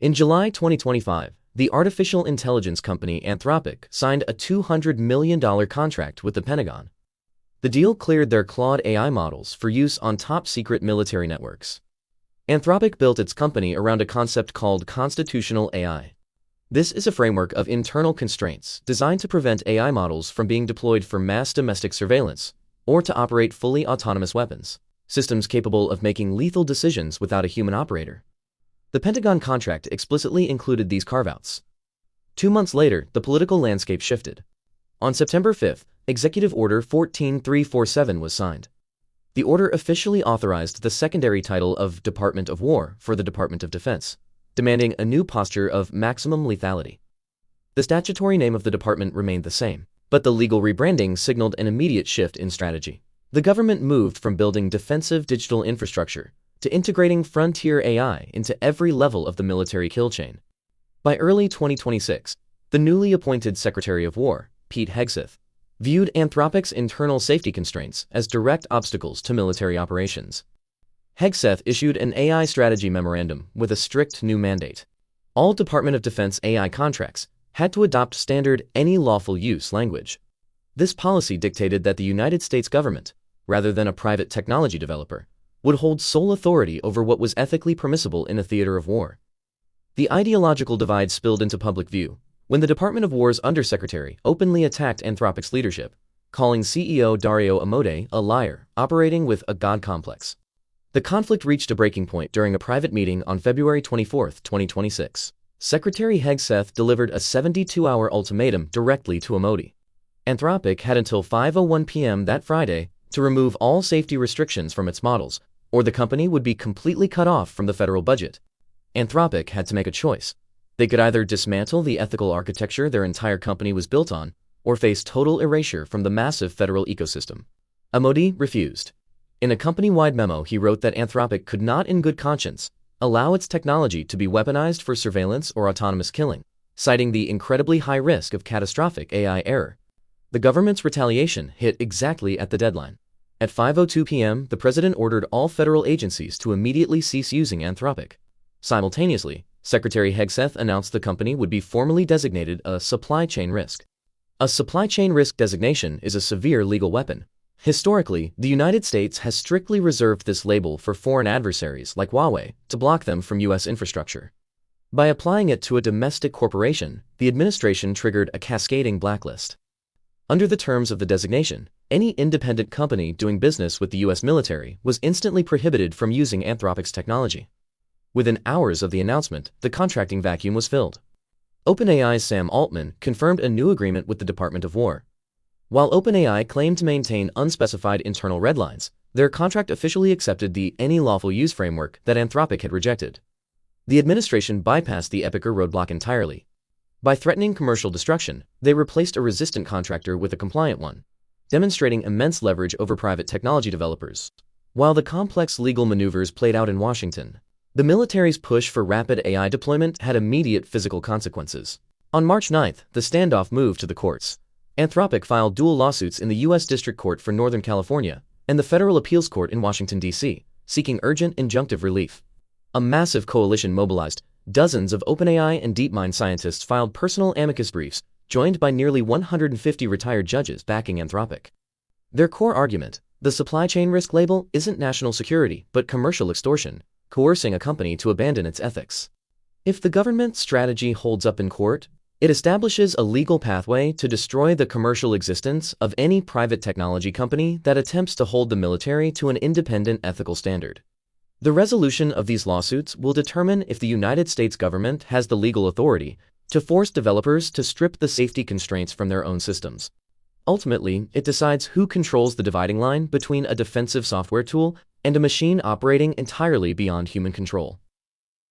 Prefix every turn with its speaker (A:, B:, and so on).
A: In July 2025, the artificial intelligence company Anthropic signed a $200 million contract with the Pentagon. The deal cleared their Claude AI models for use on top-secret military networks. Anthropic built its company around a concept called constitutional AI. This is a framework of internal constraints designed to prevent AI models from being deployed for mass domestic surveillance or to operate fully autonomous weapons, systems capable of making lethal decisions without a human operator. The Pentagon contract explicitly included these carve-outs. 2 months later, the political landscape shifted. On September 5, Executive Order 14347 was signed. The order officially authorized the secondary title of Department of War for the Department of Defense, demanding a new posture of maximum lethality. The statutory name of the department remained the same, but the legal rebranding signaled an immediate shift in strategy. The government moved from building defensive digital infrastructure to integrating frontier AI into every level of the military kill chain. By early 2026, the newly appointed Secretary of War, Pete Hegseth, viewed Anthropic's internal safety constraints as direct obstacles to military operations. Hegseth issued an AI strategy memorandum with a strict new mandate. All Department of Defense AI contracts had to adopt standard any lawful use language. This policy dictated that the United States government, rather than a private technology developer, would hold sole authority over what was ethically permissible in a theater of war. The ideological divide spilled into public view when the Department of War's undersecretary openly attacked Anthropic's leadership, calling CEO Dario Amodei a liar operating with a god complex. The conflict reached a breaking point during a private meeting on February 24, 2026. Secretary Hegseth delivered a 72-hour ultimatum directly to Amodei. Anthropic had until 5:01 p.m. that Friday to remove all safety restrictions from its models, or the company would be completely cut off from the federal budget. Anthropic had to make a choice. They could either dismantle the ethical architecture their entire company was built on, or face total erasure from the massive federal ecosystem. Amodei refused. In a company-wide memo, he wrote that Anthropic could not in good conscience allow its technology to be weaponized for surveillance or autonomous killing, citing the incredibly high risk of catastrophic AI error. The government's retaliation hit exactly at the deadline. At 5:02 p.m., the president ordered all federal agencies to immediately cease using Anthropic. Simultaneously, Secretary Hegseth announced the company would be formally designated a supply chain risk. A supply chain risk designation is a severe legal weapon. Historically, the United States has strictly reserved this label for foreign adversaries like Huawei to block them from U.S. infrastructure. By applying it to a domestic corporation, the administration triggered a cascading blacklist. Under the terms of the designation, any independent company doing business with the U.S. military was instantly prohibited from using Anthropic's technology. Within hours of the announcement, the contracting vacuum was filled. OpenAI's Sam Altman confirmed a new agreement with the Department of War. While OpenAI claimed to maintain unspecified internal red lines, their contract officially accepted the any lawful use framework that Anthropic had rejected. The administration bypassed the Epicor roadblock entirely. By threatening commercial destruction, they replaced a resistant contractor with a compliant one, demonstrating immense leverage over private technology developers. While the complex legal maneuvers played out in Washington, the military's push for rapid AI deployment had immediate physical consequences. On March 9, the standoff moved to the courts. Anthropic filed dual lawsuits in the U.S. District Court for Northern California and the Federal Appeals Court in Washington, D.C., seeking urgent injunctive relief. A massive coalition mobilized. Dozens of OpenAI and DeepMind scientists filed personal amicus briefs, joined by nearly 150 retired judges backing Anthropic. Their core argument, the supply chain risk label, isn't national security but commercial extortion, coercing a company to abandon its ethics. If the government's strategy holds up in court, it establishes a legal pathway to destroy the commercial existence of any private technology company that attempts to hold the military to an independent ethical standard. The resolution of these lawsuits will determine if the United States government has the legal authority to force developers to strip the safety constraints from their own systems. Ultimately, it decides who controls the dividing line between a defensive software tool and a machine operating entirely beyond human control.